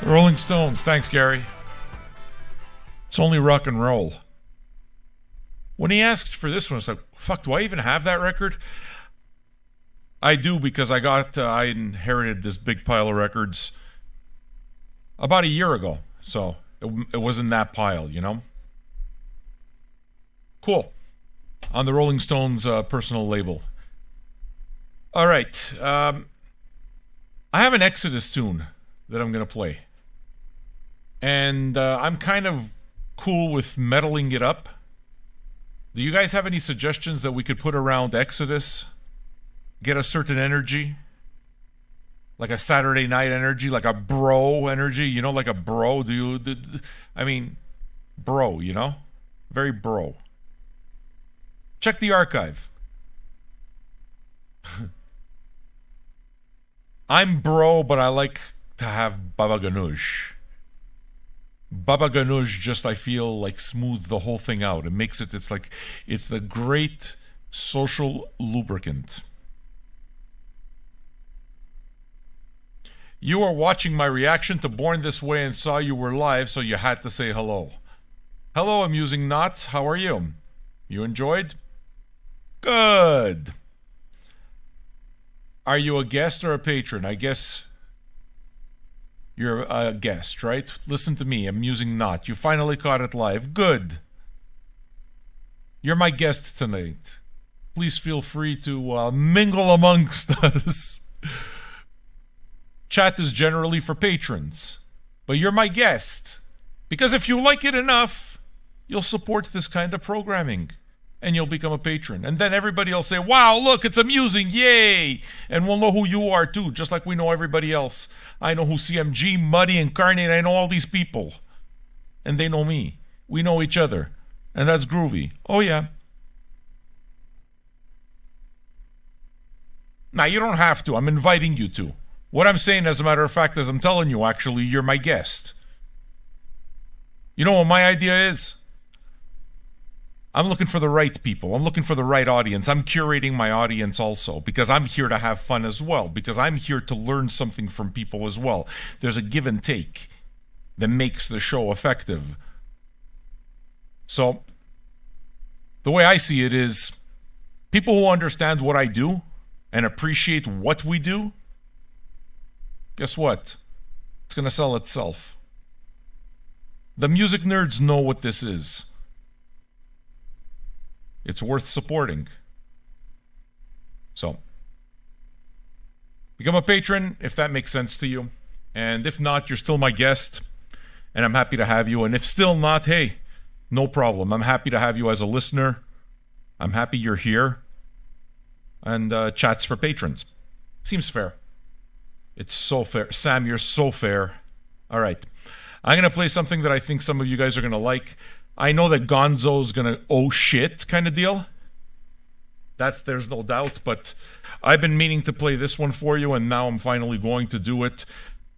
Rolling Stones. Thanks, Gary. It's only rock and roll. When he asked for this one, it's like, fuck, do I even have that record? I do, because I inherited this big pile of records about a year ago. So it was in that pile, you know? Cool. On the Rolling Stones personal label. All right. I have an Exodus tune that I'm going to play. And I'm kind of cool with metalling it up. Do you guys have any suggestions that we could put around Exodus? Get a certain energy? Like a Saturday night energy? Like a bro energy? You know, like a bro? I mean, bro, you know? Very bro. Check the archive. I'm bro, but I like to have Baba Ganoush. Baba Ganoush just, I feel, like smooths the whole thing out. It makes it, it's the great social lubricant. You are watching my reaction to Born This Way and saw you were live, so you had to say hello. Hello, Amusing Not. How are you? You enjoyed? Good. Are you a guest or a patron? I guess you're a guest, right? Listen to me, Amusing Not. You finally caught it live. Good. You're my guest tonight. Please feel free to mingle amongst us. Chat is generally for patrons, but you're my guest. Because if you like it enough, you'll support this kind of programming, and you'll become a patron. And then everybody will say, wow, look, it's amusing, yay! And we'll know who you are too, just like we know everybody else. I know who CMG, Muddy, Incarnate, I know all these people. And they know me. We know each other. And that's groovy. Oh yeah. Now, you don't have to. I'm inviting you to. What I'm saying, as a matter of fact, is I'm telling you, actually, you're my guest. You know what my idea is? I'm looking for the right people. I'm looking for the right audience. I'm curating my audience also, because I'm here to have fun as well, because I'm here to learn something from people as well. There's a give and take that makes the show effective. So, the way I see it is, people who understand what I do and appreciate what we do, guess what? It's going to sell itself. The music nerds know what this is. It's worth supporting. So, become a patron if that makes sense to you. And if not, you're still my guest. And I'm happy to have you. And if still not, hey, no problem. I'm happy to have you as a listener. I'm happy you're here. And chat's for patrons. Seems fair. It's so fair. Sam, you're so fair. All right. I'm going to play something that I think some of you guys are going to like. I know that Gonzo's going to oh shit kind of deal. There's no doubt. But I've been meaning to play this one for you, and now I'm finally going to do it.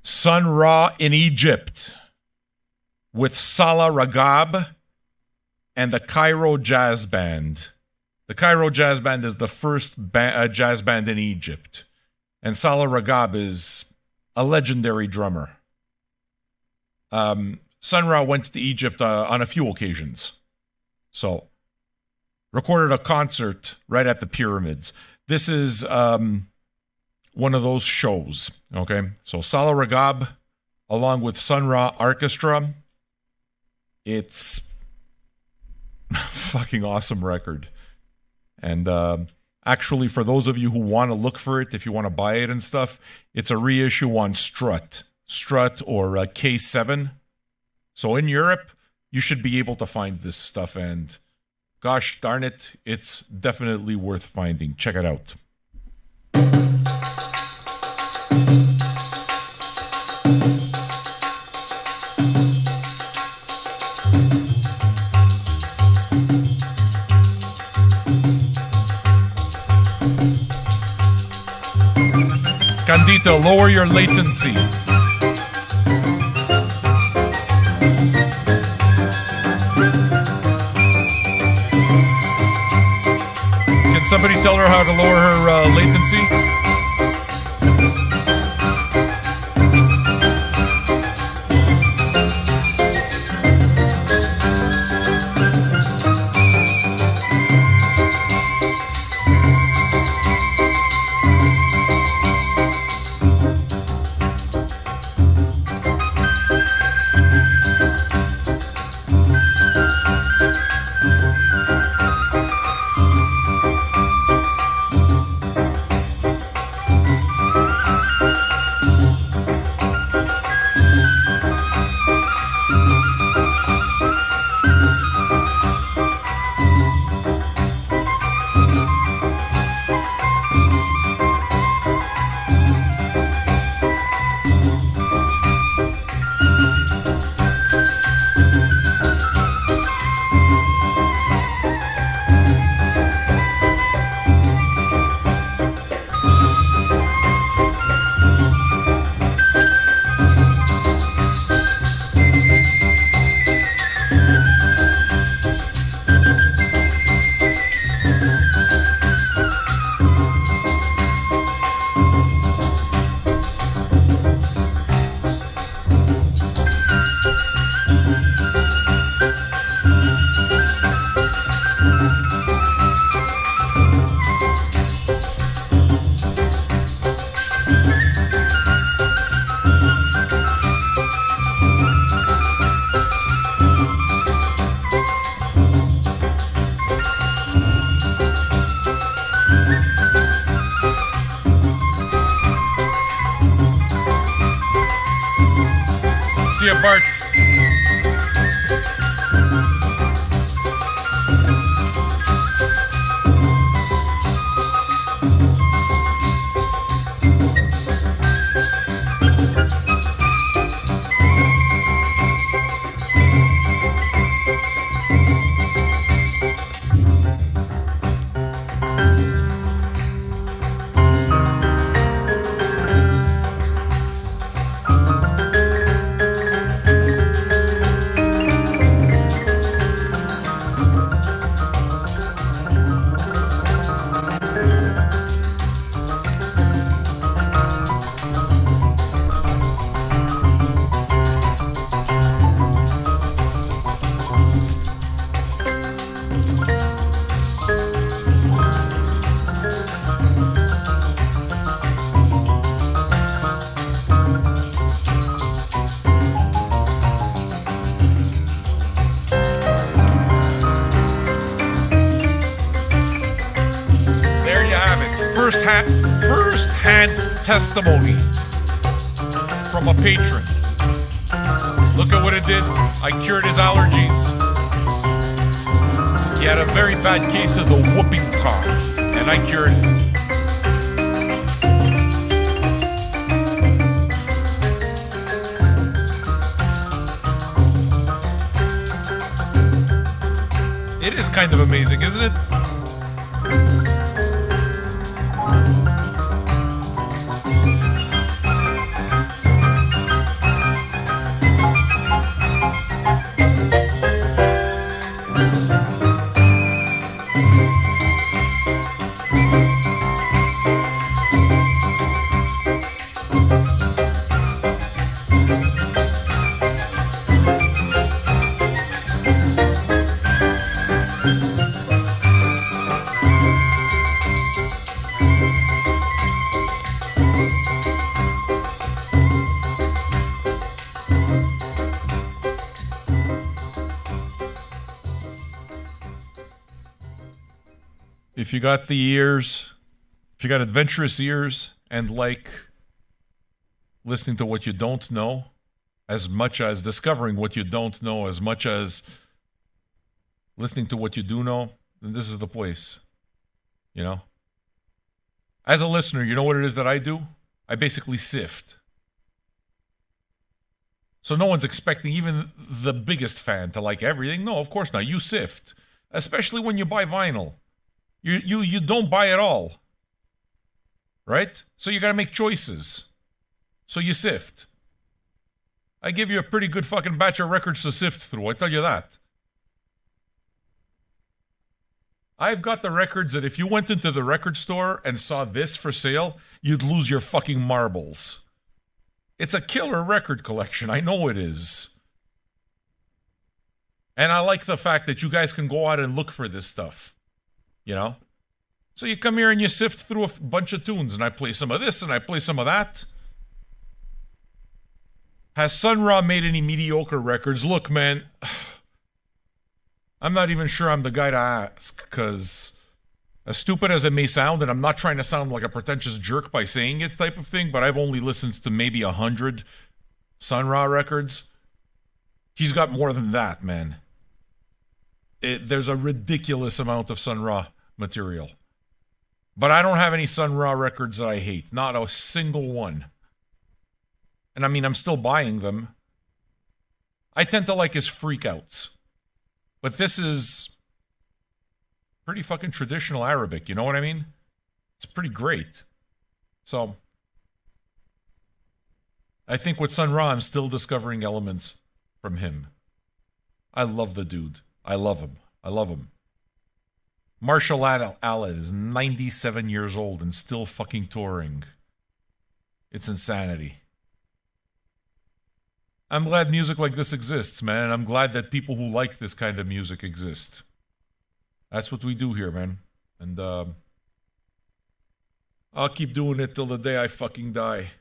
Sun Ra in Egypt with Salah Ragab and the Cairo Jazz Band. The Cairo Jazz Band is the first jazz band in Egypt. And Salah Ragab is a legendary drummer. Sun Ra went to Egypt on a few occasions. So, recorded a concert right at the pyramids. This is one of those shows, okay? So, Salah Ragab, along with Sun Ra Orchestra. It's a fucking awesome record. And actually, for those of you who want to look for it, if you want to buy it and stuff, it's a reissue on Strut or K7. So in Europe, you should be able to find this stuff, and gosh darn it, it's definitely worth finding. Check it out. Candito, lower your latency. Can somebody tell her how to lower her latency? See ya, Bart. First-hand testimony from a patron. Look at what it did. I cured his allergies. He had a very bad case of the whooping cough, and I cured it. It is kind of amazing, isn't it? If you got the ears, if you got adventurous ears and like listening to what you don't know, as much as discovering what you don't know, as much as listening to what you do know, then this is the place. You know? As a listener, you know what it is that I do? I basically sift. So no one's expecting even the biggest fan to like everything. No, of course not. You sift. Especially when you buy vinyl. You don't buy it all. Right? So you gotta make choices. So you sift. I give you a pretty good fucking batch of records to sift through, I tell you that. I've got the records that if you went into the record store and saw this for sale, you'd lose your fucking marbles. It's a killer record collection, I know it is. And I like the fact that you guys can go out and look for this stuff. You know? So you come here and you sift through a bunch of tunes, and I play some of this and I play some of that. Has Sun Ra made any mediocre records? Look, man, I'm not even sure I'm the guy to ask, because as stupid as it may sound, and I'm not trying to sound like a pretentious jerk by saying it type of thing, but I've only listened to maybe 100 Sun Ra records. He's got more than that, man. There's a ridiculous amount of Sun Ra material. But I don't have any Sun Ra records that I hate. Not a single one. And I mean, I'm still buying them. I tend to like his freakouts. But this is pretty fucking traditional Arabic, you know what I mean? It's pretty great. So, I think with Sun Ra, I'm still discovering elements from him. I love the dude. I love him. I love him. Marshall Allen is 97 years old and still fucking touring. It's insanity. I'm glad music like this exists, man. I'm glad that people who like this kind of music exist. That's what we do here, man. And I'll keep doing it till the day I fucking die.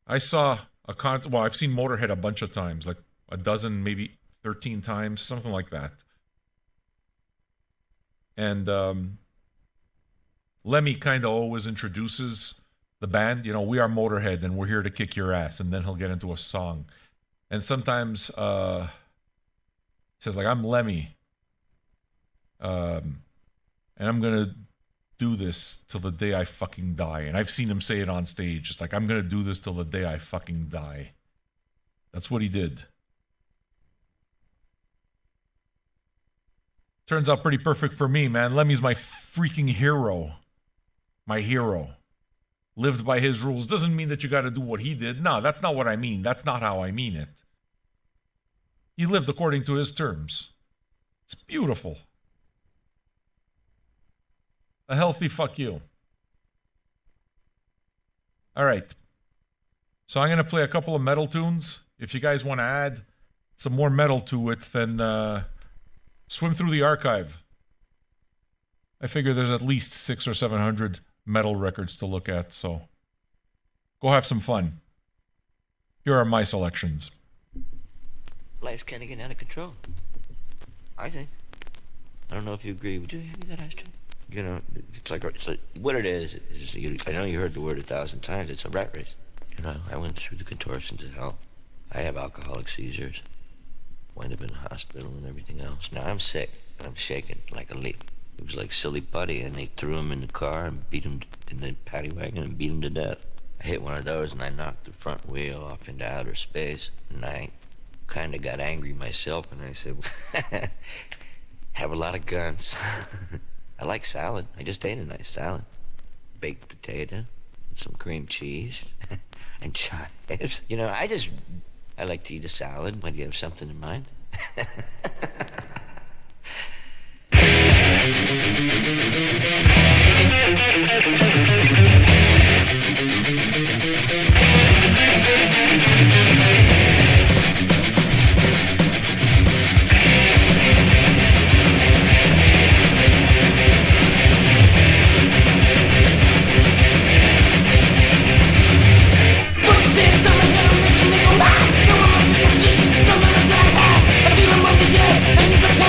I saw a concert. Well, I've seen Motorhead a bunch of times, like a dozen, maybe 13 times, something like that. And Lemmy kind of always introduces the band, we are Motorhead and we're here to kick your ass. And then he'll get into a song. And sometimes he says, like, I'm Lemmy. And I'm going to do this till the day I fucking die. And I've seen him say it on stage. It's like, I'm going to do this till the day I fucking die. That's what he did. Turns out pretty perfect for me, man. Lemmy's my freaking hero. My hero. Lived by his rules. Doesn't mean that you got to do what he did. No, that's not what I mean. That's not how I mean it. He lived according to his terms. It's beautiful. A healthy fuck you. All right. So I'm going to play a couple of metal tunes. If you guys want to add some more metal to it, then swim through the archive. I figure there's at least 600 or 700 metal records to look at, so go have some fun. Here are my selections. Life's kind of getting out of control, I think. I don't know if you agree. Would you hand me that ice cream? It's like what it is I know you heard the word 1,000 times. It's a rat race. I went through the contortions of hell. I have alcoholic seizures. Wind up in the hospital and everything else. Now I'm sick and I'm shaking like a leaf. It was like Silly Putty, and they threw him in the car and beat him in the paddy wagon and beat him to death. I hit one of those and I knocked the front wheel off into outer space, and I kind of got angry myself, and I said, have a lot of guns. I like salad. I just ate a nice salad. Baked potato, some cream cheese, and chives. I like to eat a salad. Why, do you have something in mind? I feel I'm on the edge, and it's a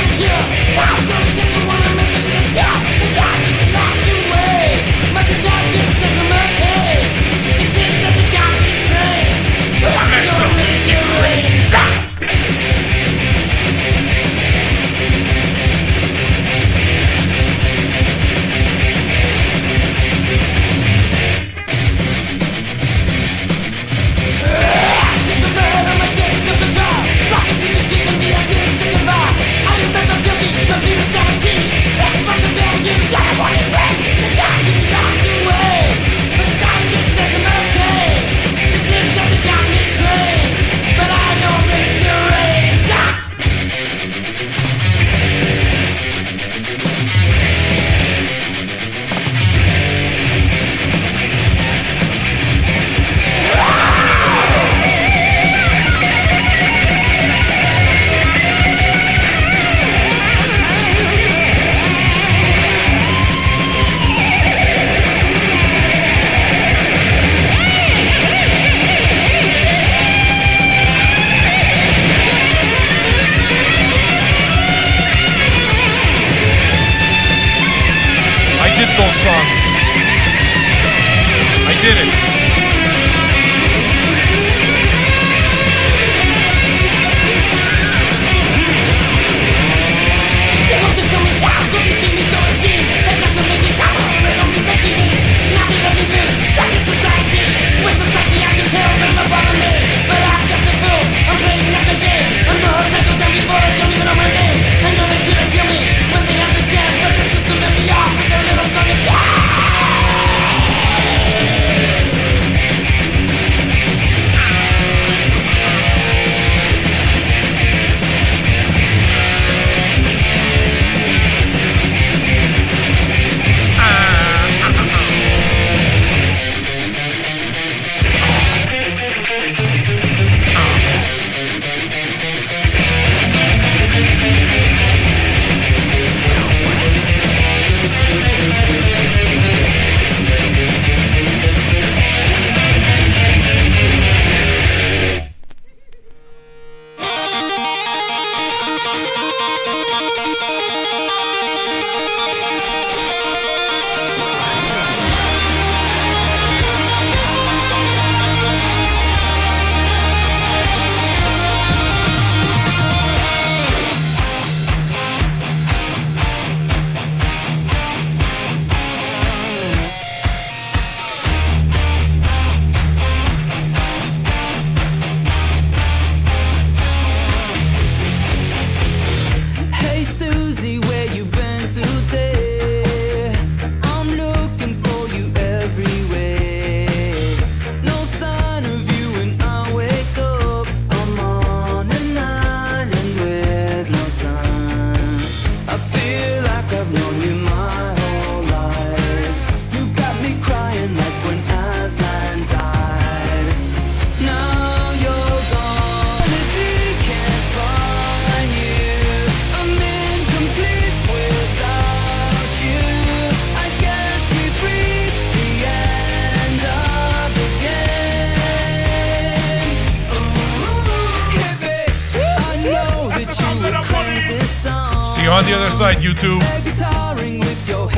you on the other side, YouTube.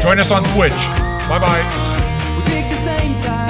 Join us on Twitch. Bye-bye. We dig the same time.